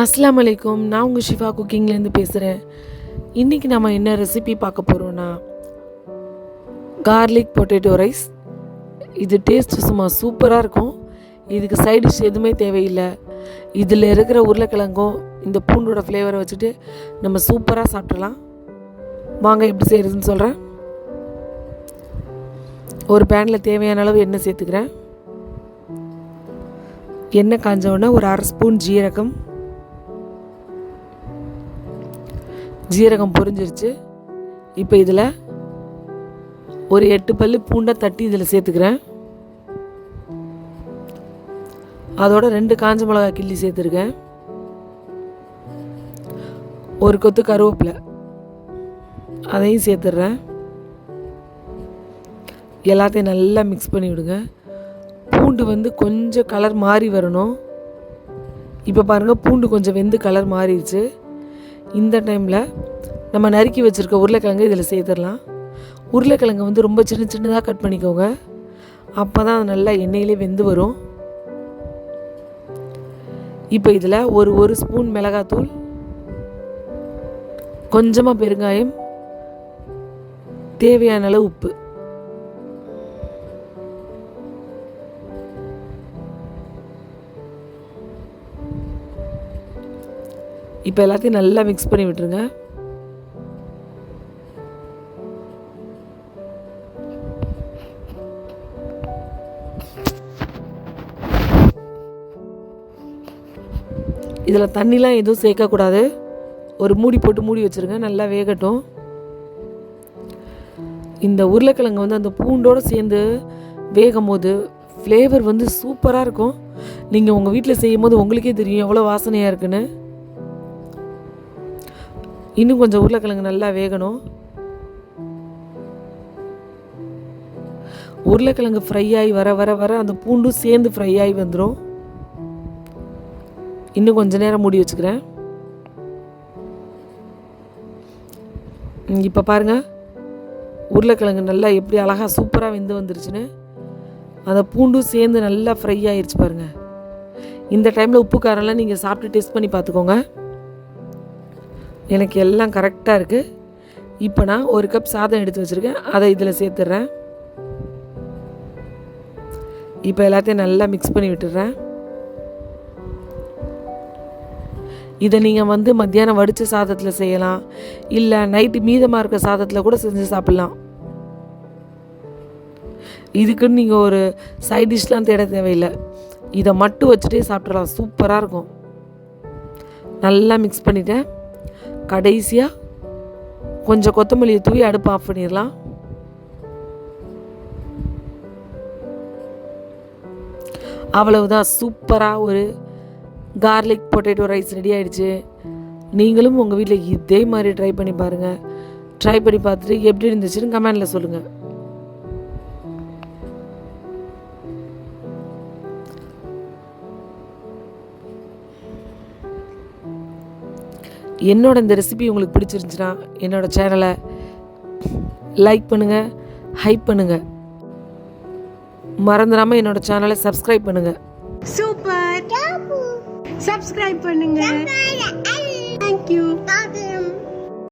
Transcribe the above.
அஸ்ஸலாமு அலைக்கும். நான் உங்கள் ஷிஃபா குக்கிங்லேருந்து பேசுகிறேன். இன்றைக்கி நம்ம என்ன ரெசிபி பார்க்க போகிறோன்னா கார்லிக் பொட்டேட்டோ ரைஸ். இது டேஸ்ட்டு சும்மா சூப்பராக இருக்கும். இதுக்கு சைட் டிஷ் எதுவுமே தேவையில்லை. இதில் இருக்கிற உருளைக்கிழங்கும் இந்த பூண்டோட ஃப்ளேவரை வச்சுட்டு நம்ம சூப்பராக சாப்பிட்றலாம். வாங்க எப்படி செய்கிறதுன்னு சொல்கிறேன். ஒரு பேனில் தேவையான அளவு எண்ணெய் சேர்த்துக்கிறேன். எண்ணெய் காஞ்ச உடனே ஒரு 1/2 ஸ்பூன் ஜீரகம் பொரிஞ்சிருச்சு. இப்போ இதில் ஒரு 8 பல்லு பூண்டை தட்டி இதில் சேர்த்துக்கிறேன். அதோட 2 காஞ்ச மிளகாய் கிள்ளி சேர்த்துருக்கேன். ஒரு கொத்து கருவேப்பிலை அதையும் சேர்த்துட்றேன். எல்லாத்தையும் நல்லா மிக்ஸ் பண்ணி விடுங்க. பூண்டு கொஞ்சம் கலர் மாறி வரணும். இப்போ பாருங்கள், பூண்டு கொஞ்சம் வெந்து கலர் மாறிடுச்சு. இந்த டைமில் நம்ம நறுக்கி வச்சுருக்க உருளைக்கிழங்கு இதில் சேர்த்துடலாம். உருளைக்கிழங்கு ரொம்ப சின்ன சின்னதாக கட் பண்ணிக்கோங்க. அப்போ தான் அது நல்லா எண்ணெயிலே வெந்து வரும். இப்போ இதில் ஒரு ஸ்பூன் மிளகாத்தூள், கொஞ்சமாக பெருங்காயம், தேவையான அளவு உப்பு, இப்போ எல்லாத்தையும் நல்லா மிக்ஸ் பண்ணி விட்டுருங்க. இதில் தண்ணிலாம் எதுவும் சேர்க்கக்கூடாது. ஒரு மூடி போட்டு மூடி வச்சுருங்க, நல்லா வேகட்டும். இந்த உருளைக்கிழங்கு அந்த பூண்டோடு சேர்ந்து வேகும் போது ஃப்ளேவர் சூப்பராக இருக்கும். நீங்கள் உங்கள் வீட்டில் செய்யும் போது உங்களுக்கே தெரியும் எவ்வளோ வாசனையாக இருக்குன்னு. இன்னும் கொஞ்சம் உருளைக்கிழங்கு நல்லா வேகணும். உருளைக்கிழங்கு ஃப்ரை ஆகி வர வர வர அந்த பூண்டும் சேர்ந்து ஃப்ரை ஆகி வந்துடும். இன்னும் கொஞ்சம் நேரம் மூடி வச்சுக்கிறேன். இப்போ பாருங்கள், உருளைக்கிழங்கு நல்லா எப்படி அழகாக சூப்பராக வெந்து வந்துருச்சுன்னு. அந்த பூண்டும் சேர்ந்து நல்லா ஃப்ரை ஆகிடுச்சு பாருங்கள். இந்த டைமில் உப்பு காரம்லாம் நீங்கள் சாப்பிட்டு டேஸ்ட் பண்ணி பார்த்துக்கோங்க. எனக்கு எல்லாம் கரெக்டாக இருக்குது. இப்போ நான் 1 கப் சாதம் எடுத்து வச்சுருக்கேன், அதை இதில் சேர்த்துட்றேன். இப்போ எல்லாத்தையும் நல்லா மிக்ஸ் பண்ணி விட்டுடுறேன். இதை நீங்கள் மத்தியானம் வடித்த சாதத்தில் செய்யலாம், இல்லை நைட்டு மீதமாக இருக்க சாதத்தில் கூட செஞ்சு சாப்பிட்லாம். இதுக்குன்னு நீங்கள் ஒரு சைட் டிஷ்லாம் தேட தேவையில்லை. இதை மட்டும் வச்சுட்டே சாப்பிட்றலாம், சூப்பராக இருக்கும். நல்லா மிக்ஸ் பண்ணிவிட்டேன். கடைசியாக கொஞ்சம் கொத்தமல்லியை தூவி அடுப்பு ஆஃப் பண்ணிடலாம். அவ்வளவுதான், சூப்பராக ஒரு கார்லிக் பொட்டேட்டோ ரைஸ் ரெடி ஆகிடுச்சு. நீங்களும் உங்கள் வீட்டில் இதே மாதிரி ட்ரை பண்ணி பாருங்கள். ட்ரை பண்ணி பார்த்துட்டு எப்படி இருந்துச்சுன்னு கமெண்டில் சொல்லுங்கள். என்னோட இந்த ரெசிபி உங்களுக்கு பிடிச்சிருந்துச்சுன்னா என்னோடய சேனலை லைக் பண்ணுங்கள், ஹைப் பண்ணுங்கள். மறந்துடாமல் என்னோட சேனலை சப்ஸ்கிரைப் பண்ணுங்கள். சூப்பர், சப்ஸ்கிரைப் பண்ணுங்க. தேங்க்யூ.